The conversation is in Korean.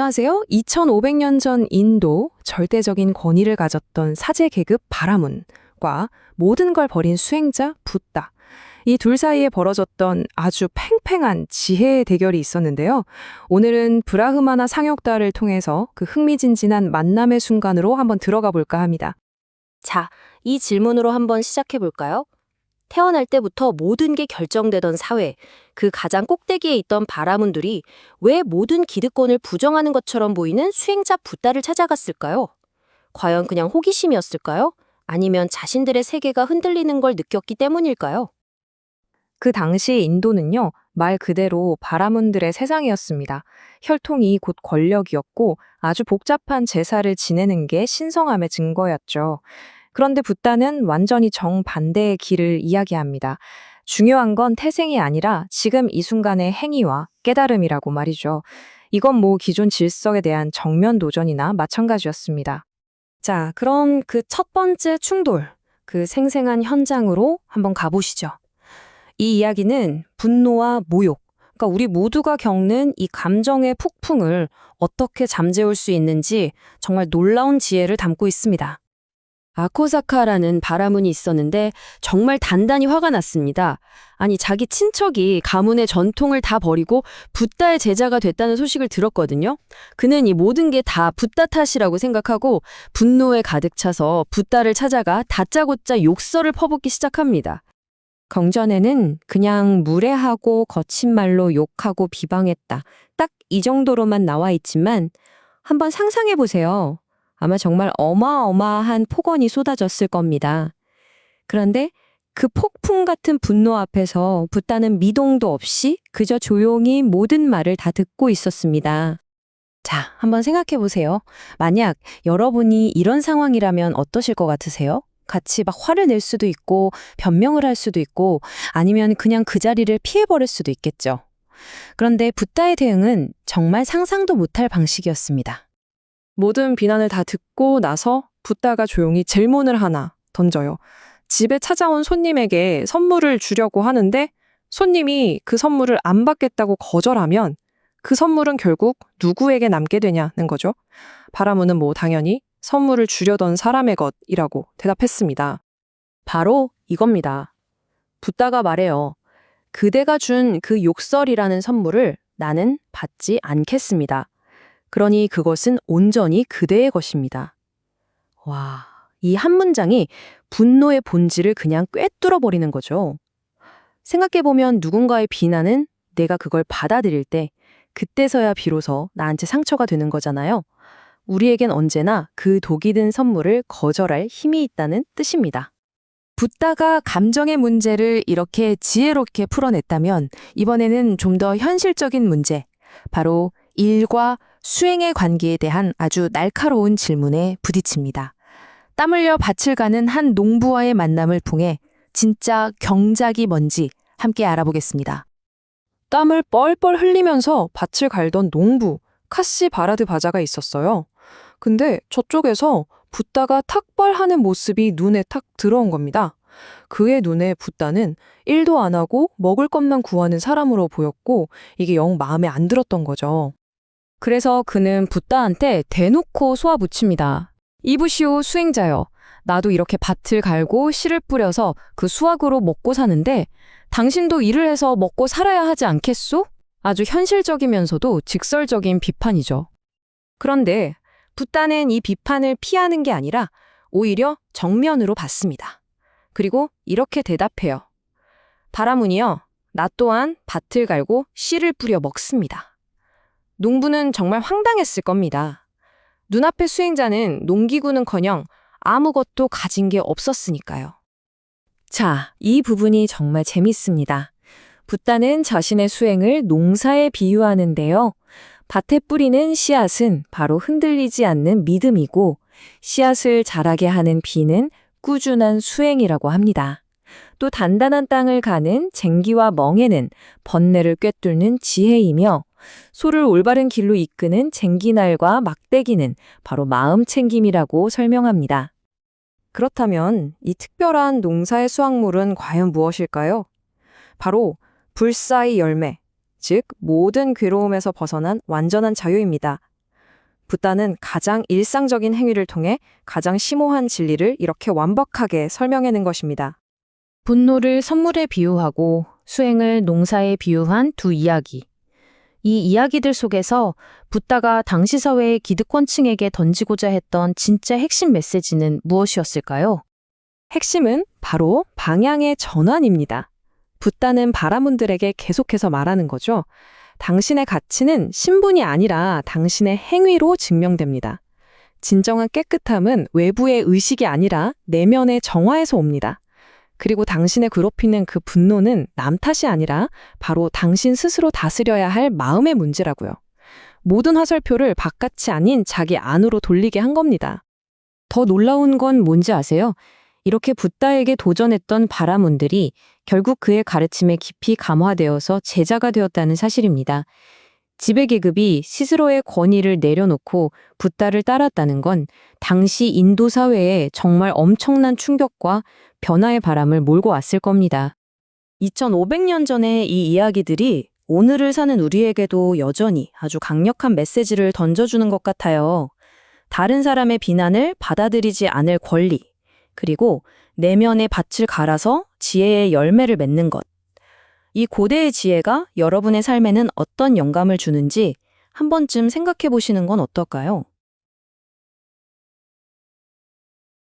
안녕하세요. 2500년 전 인도 절대적인 권위를 가졌던 사제 계급 바라문과 모든 걸 버린 수행자 붓다. 이 둘 사이에 벌어졌던 아주 팽팽한 지혜의 대결이 있었는데요. 오늘은 브라흐마나 상역다를 통해서 그 흥미진진한 만남의 순간으로 한번 들어가 볼까 합니다. 자, 이 질문으로 한번 시작해 볼까요? 태어날 때부터 모든 게 결정되던 사회, 그 가장 꼭대기에 있던 바라문들이 왜 모든 기득권을 부정하는 것처럼 보이는 수행자 붓다를 찾아갔을까요? 과연 그냥 호기심이었을까요? 아니면 자신들의 세계가 흔들리는 걸 느꼈기 때문일까요? 그 당시 인도는요, 말 그대로 바라문들의 세상이었습니다. 혈통이 곧 권력이었고 아주 복잡한 제사를 지내는 게 신성함의 증거였죠. 그런데 붓다는 완전히 정반대의 길을 이야기합니다. 중요한 건 태생이 아니라 지금 이 순간의 행위와 깨달음이라고 말이죠. 이건 뭐 기존 질서에 대한 정면 도전이나 마찬가지였습니다. 자, 그럼 그 첫 번째 충돌, 그 생생한 현장으로 한번 가보시죠. 이 이야기는 분노와 모욕, 그러니까 우리 모두가 겪는 이 감정의 폭풍을 어떻게 잠재울 수 있는지 정말 놀라운 지혜를 담고 있습니다. 아코사카라는 바라문이 있었는데 정말 단단히 화가 났습니다. 아니, 자기 친척이 가문의 전통을 다 버리고 붓다의 제자가 됐다는 소식을 들었거든요. 그는 이 모든 게 다 붓다 탓이라고 생각하고 분노에 가득 차서 붓다를 찾아가 다짜고짜 욕설을 퍼붓기 시작합니다. 경전에는 그냥 무례하고 거친 말로 욕하고 비방했다. 딱 이 정도로만 나와 있지만 한번 상상해 보세요. 아마 정말 어마어마한 폭언이 쏟아졌을 겁니다. 그런데 그 폭풍 같은 분노 앞에서 붓다는 미동도 없이 그저 조용히 모든 말을 다 듣고 있었습니다. 자, 한번 생각해 보세요. 만약 여러분이 이런 상황이라면 어떠실 것 같으세요? 같이 막 화를 낼 수도 있고 변명을 할 수도 있고 아니면 그냥 그 자리를 피해버릴 수도 있겠죠. 그런데 붓다의 대응은 정말 상상도 못할 방식이었습니다. 모든 비난을 다 듣고 나서 붓다가 조용히 질문을 하나 던져요. 집에 찾아온 손님에게 선물을 주려고 하는데 손님이 그 선물을 안 받겠다고 거절하면 그 선물은 결국 누구에게 남게 되냐는 거죠. 바라문은 뭐 당연히 선물을 주려던 사람의 것이라고 대답했습니다. 바로 이겁니다. 붓다가 말해요. 그대가 준 그 욕설이라는 선물을 나는 받지 않겠습니다. 그러니 그것은 온전히 그대의 것입니다. 와, 이 한 문장이 분노의 본질을 그냥 꿰뚫어 버리는 거죠. 생각해보면 누군가의 비난은 내가 그걸 받아들일 때 그때서야 비로소 나한테 상처가 되는 거잖아요. 우리에겐 언제나 그 독이 든 선물을 거절할 힘이 있다는 뜻입니다. 붓다가 감정의 문제를 이렇게 지혜롭게 풀어냈다면 이번에는 좀 더 현실적인 문제, 바로 일과 수행의 관계에 대한 아주 날카로운 질문에 부딪힙니다. 땀 흘려 밭을 가는 한 농부와의 만남을 통해 진짜 경작이 뭔지 함께 알아보겠습니다. 땀을 뻘뻘 흘리면서 밭을 갈던 농부, 카시 바라드 바자가 있었어요. 근데 저쪽에서 붓다가 탁발하는 모습이 눈에 탁 들어온 겁니다. 그의 눈에 붓다는 일도 안 하고 먹을 것만 구하는 사람으로 보였고 이게 영 마음에 안 들었던 거죠. 그래서 그는 붓다한테 대놓고 쏘아붙입니다. 이보시오 수행자여. 나도 이렇게 밭을 갈고 씨를 뿌려서 그 수확으로 먹고 사는데 당신도 일을 해서 먹고 살아야 하지 않겠소? 아주 현실적이면서도 직설적인 비판이죠. 그런데 붓다는 이 비판을 피하는 게 아니라 오히려 정면으로 봤습니다. 그리고 이렇게 대답해요. 바라문이여, 나 또한 밭을 갈고 씨를 뿌려 먹습니다. 농부는 정말 황당했을 겁니다. 눈앞의 수행자는 농기구는커녕 아무것도 가진 게 없었으니까요. 자, 이 부분이 정말 재밌습니다. 붓다는 자신의 수행을 농사에 비유하는데요. 밭에 뿌리는 씨앗은 바로 흔들리지 않는 믿음이고 씨앗을 자라게 하는 비는 꾸준한 수행이라고 합니다. 또 단단한 땅을 가는 쟁기와 멍에는 번뇌를 꿰뚫는 지혜이며 소를 올바른 길로 이끄는 쟁기날과 막대기는 바로 마음 챙김이라고 설명합니다. 그렇다면 이 특별한 농사의 수확물은 과연 무엇일까요? 바로 불사의 열매, 즉 모든 괴로움에서 벗어난 완전한 자유입니다. 붓다는 가장 일상적인 행위를 통해 가장 심오한 진리를 이렇게 완벽하게 설명해낸 것입니다. 분노를 선물에 비유하고 수행을 농사에 비유한 두 이야기. 이 이야기들 속에서 붓다가 당시 사회의 기득권층에게 던지고자 했던 진짜 핵심 메시지는 무엇이었을까요? 핵심은 바로 방향의 전환입니다. 붓다는 바라문들에게 계속해서 말하는 거죠. 당신의 가치는 신분이 아니라 당신의 행위로 증명됩니다. 진정한 깨끗함은 외부의 의식이 아니라 내면의 정화에서 옵니다. 그리고 당신의 괴롭히는 그 분노는 남 탓이 아니라 바로 당신 스스로 다스려야 할 마음의 문제라고요. 모든 화살표를 바깥이 아닌 자기 안으로 돌리게 한 겁니다. 더 놀라운 건 뭔지 아세요? 이렇게 붓다에게 도전했던 바라문들이 결국 그의 가르침에 깊이 감화되어서 제자가 되었다는 사실입니다. 지배계급이 스스로의 권위를 내려놓고 붓다를 따랐다는 건 당시 인도 사회에 정말 엄청난 충격과 변화의 바람을 몰고 왔을 겁니다. 2500년 전의 이 이야기들이 오늘을 사는 우리에게도 여전히 아주 강력한 메시지를 던져주는 것 같아요. 다른 사람의 비난을 받아들이지 않을 권리, 그리고 내면의 밭을 갈아서 지혜의 열매를 맺는 것. 이 고대의 지혜가 여러분의 삶에는 어떤 영감을 주는지 한 번쯤 생각해 보시는 건 어떨까요?